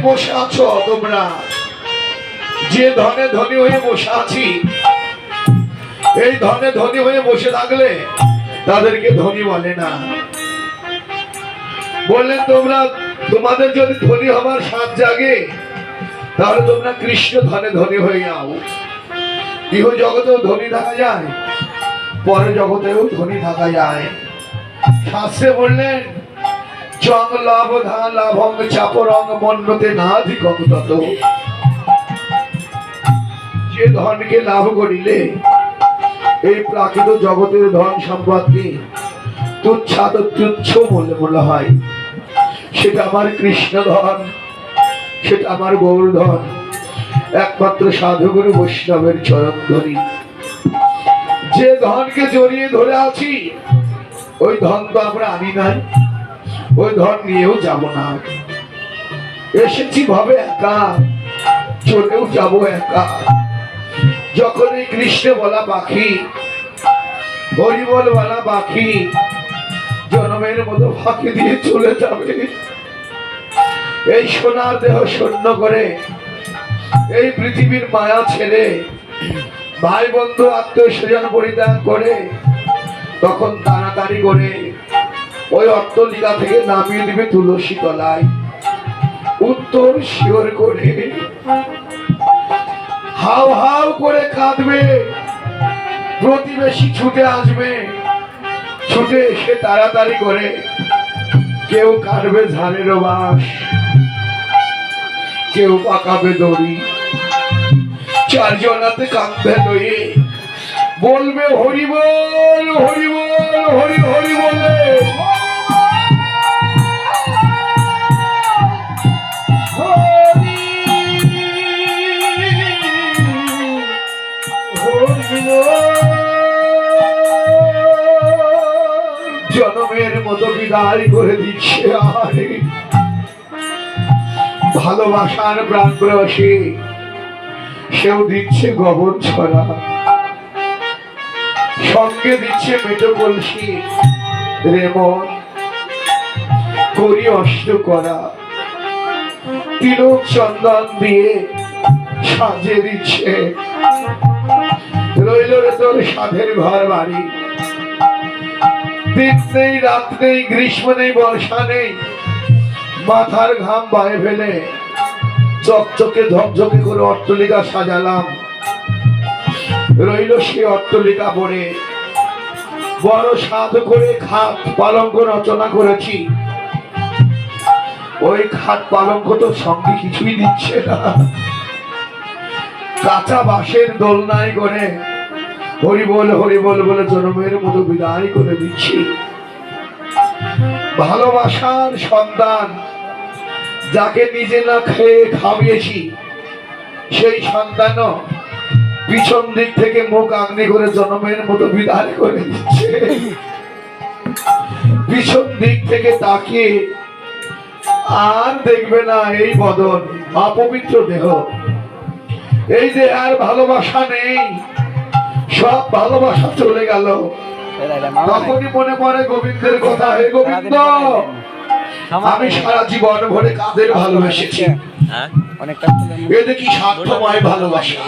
বসে আছো তোমরা, যে ধনে ধনী হয়ে বসে আছি, এই ধনে ধনী হয়ে বসে থাকলে তাদেরকে ধনী বলে না। বললেন তোমরা, তোমাদের যদি ধনী হবার স্বাদ জাগে তাহলে তোমরা কৃষ্ণ ধনে ধনী হয়ে যাও। ইহ জগতেও ধনী থাকা যায়, পরে জগতেও ধনী থাকা যায়। শাস্ত্রে বললেন চং লাভ ধা লাভং চাপরং মন্যতে নাধিকং তত। যে ধনকে লাভ করিলে এই প্রাকৃত জগতের ধন সম্পদকে তুচ্ছাত তুচ্ছ বলে মনে হয়, সেটা আমার কৃষ্ণ ধন, সেটা আমার গৌর ধন, একমাত্র সাধুগুরু বৈষ্ণবের চরণ ধরি। যে ধনকে জড়িয়ে ধরে আছি ওই ধন তো আমরা আনি নাই, ওই ধন নিয়েও যাব না। এসেছি ভাবে একা, চলেও যাব একা। যখন এই কৃষ্ণ বলা পাখি, হরিবল বলা পাখি জনমের মতো ফাঁকি দিয়ে চলে যাবে, এই সোনার দেহ শূন্য করে এই পৃথিবীর মায়া ছেড়ে ভাই বন্ধু আত্মীয় স্বজন পরিত্যাগ করে, তখন তাড়াতাড়ি করে ওই অট্টালিকা থেকে নামিয়ে দিবে তুলসী তলায়, উত্তর শিওর করে হাউ হাউ করে কাঁদবে। প্রতিবেশী ছুটে আসবে, ছুটে এসে তাড়াতাড়ি করে কেউ কাটবে ঝাড়ের বাঁশ, কেউ পাকাবে দড়ি, চারজনাতে কাঁদবে লয়ে বলবে হরি বল হরি বল হরি হরি বলে। জনমের মতো বিদায় করে দিচ্ছে। আরে ভালোবাসার প্রাণ প্রবাসী সেও দিচ্ছে গোবর ছড়া, সঙ্গে দিচ্ছে মেটো কলসি, রেমন করি অষ্ট করা, তিলক চন্দন দিয়ে সাজিয়ে দিচ্ছে। রইল রে তোর সাধের ঘর বাড়ি, দিন নেই রাত নেই, গ্রীষ্ম নেই বর্ষা নেই, মাথার ঘাম বায়ে ফেলে চকচকে ঝকঝকে করে অট্টালিকা সাজালাম। রইল সে অট্টালিকা পড়ে, বড় সাধ করে খাট পালঙ্ক রচনা করেছি, ওই খাট পালঙ্ক তো সঙ্গে কিছুই দিচ্ছে না। কাঁচা বাঁশের দোলনায় করে হরিবল হরিবল বলে জনমের মতো বিদায় করে দিচ্ছি। ভালোবাসার সন্তান যাকে নিজে না খেয়ে খাওয়িয়েছি, সেই সন্তানও পিছন দিক থেকে মুখ আগ্নি করে জনমের মতো বিদায় করে দিচ্ছে। পিছন দিক থেকে তাকিয়ে আর দেখবে না এই বদন, অপবিত্র দেহ, এই যে আর ভালোবাসা নেই, সব ভালোবাসা চলে গেল। তখনই মনে পড়ে গোবিন্দের কথা, হে গোবিন্দ আমি সারা জীবন ভরে কাদের ভালোবেসেছি, এ দেখি স্বার্থময় ভালোবাসা।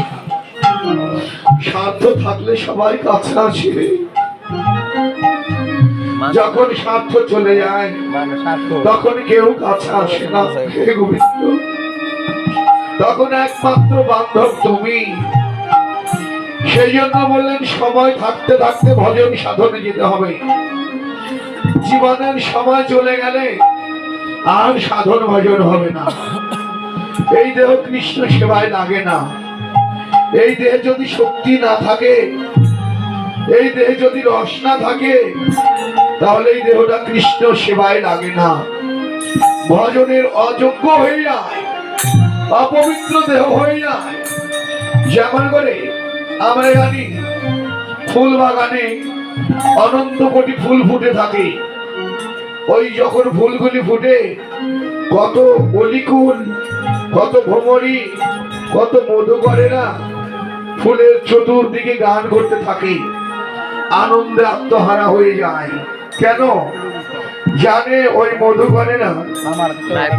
স্বার্থ থাকলে সবাই কাছে আসে, যখন স্বার্থ চলে যায় তখন কেউ কাছে আসে না। হে গোবিন্দ তখন একমাত্র বান্ধব তুমি। সেই জন্য বললেন সময় থাকতে থাকতে ভজন সাধনে যেতে হবে। জীবনের সময় চলে গেলে আর সাধন ভজন হবে না। এই দেহ কৃষ্ণ সেবায় লাগে না। এই দেহে যদি শক্তি না থাকে, এই দেহে যদি রস না থাকে, তাহলে এই দেহটা কৃষ্ণ সেবায় লাগে না, ভজনের অযোগ্য হয়ে যায়, অপবিত্র দেহ হয়ে যায়। যেমন করে আমরা জানি ফুল বাগানে অনন্ত কোটি ফুল ফুটে থাকে, ওই যখন ফুলগুলি ফুটে কত অলিকুল, কত ভ্রমরী, কত মধু করে না ফুলের চতুর্দিকে গান করতে থাকে, আনন্দে আত্মহারা হয়ে যায়। কেন? জানে ওই মধুকরেরা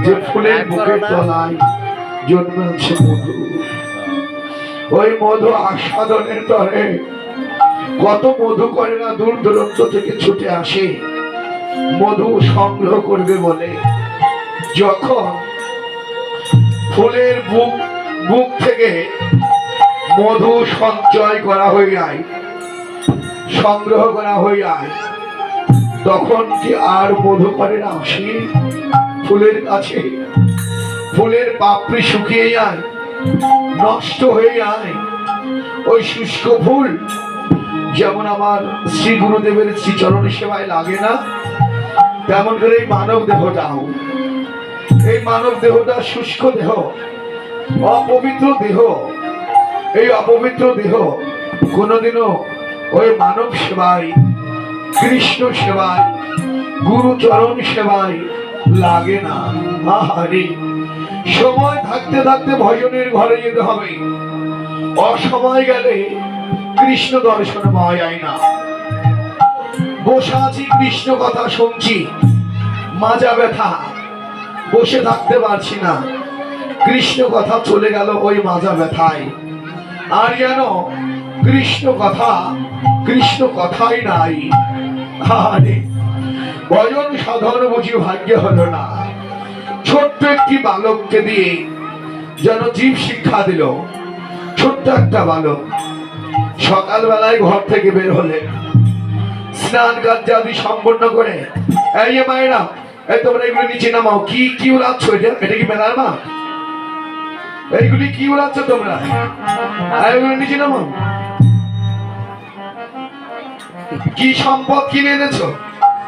যে ফুলের বুকের তলায় জন্মেছে মধু, ওই মধু আস্বাদনের তরে কত মধুকরেরা দূর দূরান্ত থেকে ছুটে আসে মধু সংগ্রহ করবে বলে। যখন ফুলের বুক থেকে মধু সঞ্চয় করা হয়ে যায়, সংগ্রহ করা হয়ে যায়, তখন কি আর মধুকরেরা আসে ফুলের কাছে? ফুলের পাপড়ি শুকিয়ে যায়, নষ্ট হয়ে যায়। ওই শুষ্ক ফুল যেমন আমার শ্রী গুরুদেবের শ্রীচরণ সেবায় লাগে না, তেমন করে এই মানব দেহটাও, এই মানব দেহটা শুষ্ক দেহ, অপবিত্র দেহ। এই অপবিত্র দেহ কোনোদিনও ওই মানব সেবায়, কৃষ্ণ সেবায়, গুরুচরণ সেবায় লাগে না। আহারে, সময় থাকতে থাকতে ভজনের ঘরে যেতে হবে, অসময় গেলে কৃষ্ণ দর্শন পাওয়া যায় না। বসে আছি, কৃষ্ণ কথা শুনছি, মাজা ব্যথা, বসে থাকতে পারছি না, কৃষ্ণ কথা চলে গেল ওই মাজা ব্যথায়। আর যেন কৃষ্ণ কথাই নাই। আরে, ভজন সাধন বুঝি ভাগ্য হলো না। ছোট্ট একটি বালককে দিয়ে যেন জীব শিক্ষা দিল। ছোট্ট একটা বালক সকালবেলায় ঘর থেকে বের হলে স্নান কার্যাদি সম্পন্ন করে, এই যে মায়েরা, এই তোমরা এগুলো নিচে নামাও। কি কি উড়াচ্ছ? এটা কি মেলার মা? এইগুলি কি উড়াচ্ছ তোমরা? এগুলো নিচে নামাও। কি সম্পদ কিনে এনেছো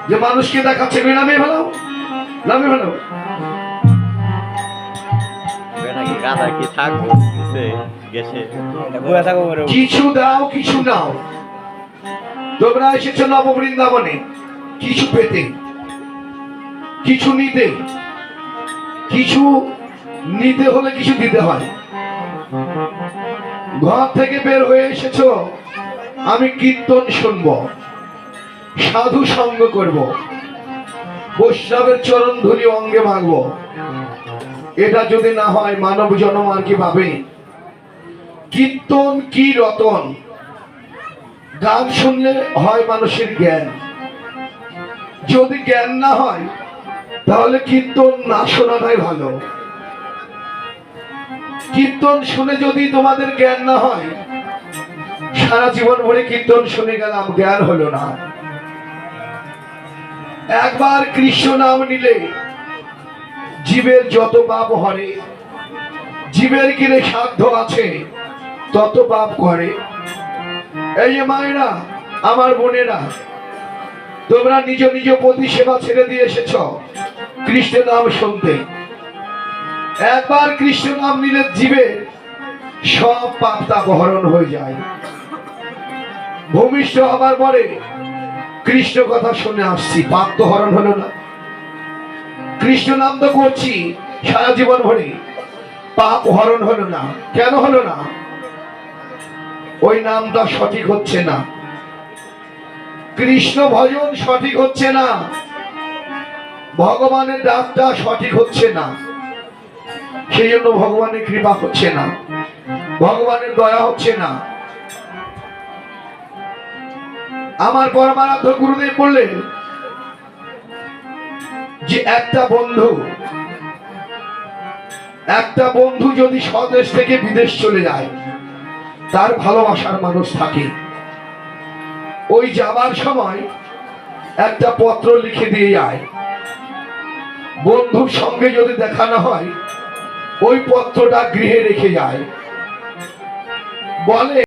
যে মানুষকে দেখাচ্ছে? নামিয়ে ফেলাও, নামিয়ে ফেলাও। কিছু দাও, কিছু নাও। তোমরা এসেছো নববৃন্দাবনে কিছু পেতে, কিছু নিতে। কিছু নিতে হলে কিছু দিতে হয়। ঘর থেকে বের হয়ে এসেছো, আমি কীর্তন শুনবো, সাধু সঙ্গ করব, বৈষ্ণবের চরণ ধুলি অঙ্গে মাগবো। এটা যদি না হয় মানব জন্ম আর কি পাবে? কীর্তন কি রতন। গান শুনলে হয় মানুষের জ্ঞান, যদি জ্ঞান না হয় তাহলে কীর্তন না শোনাটাই ভালো। কীর্তন শুনে যদি তোমাদের জ্ঞান না হয়, সারা জীবন ভরে কীর্তন শুনে গেলাম, জ্ঞান হলো না। একবার কৃষ্ণ নাম নিলে জীবের যত পাপ হরে, জীবের কিরে সাধ্য আছে তত পাপ করে। এই যে মায়েরা, আমার বোনেরা, তোমরা নিজ নিজ পতি সেবা ছেড়ে দিয়ে এসেছ কৃষ্ণ নাম শুনতে। একবার কৃষ্ণ নাম নিলে জীবের সব পাপ তাপ হরণ হয়ে যায়। ভূমিষ্ঠ হবার পরে কৃষ্ণ কথা শুনে আসছি, পাপ তো হরণ হলো না। কৃষ্ণ নাম তো করছি সারা জীবন ভরে, পাপ হরণ হলো না। কেন হলো না? ওই নামটা সঠিক হচ্ছে না, কৃষ্ণ ভজন সঠিক হচ্ছে না, ভগবানের ডাকটা সঠিক হচ্ছে না। সেই জন্য ভগবানের কৃপা হচ্ছে না, ভগবানের দয়া হচ্ছে না। আমার পরমারাধ্য গুরুদেব বললেন যে একটা বন্ধু যদি স্বদেশ থেকে বিদেশ চলে যায়, তার ভালোবাসার মানুষ থাকে, ওই যাবার সময় একটা পত্র লিখে দিয়ে যায়। বন্ধুর সঙ্গে যদি দেখা না হয়, ওই পত্রটা গৃহে রেখে যায়, বলে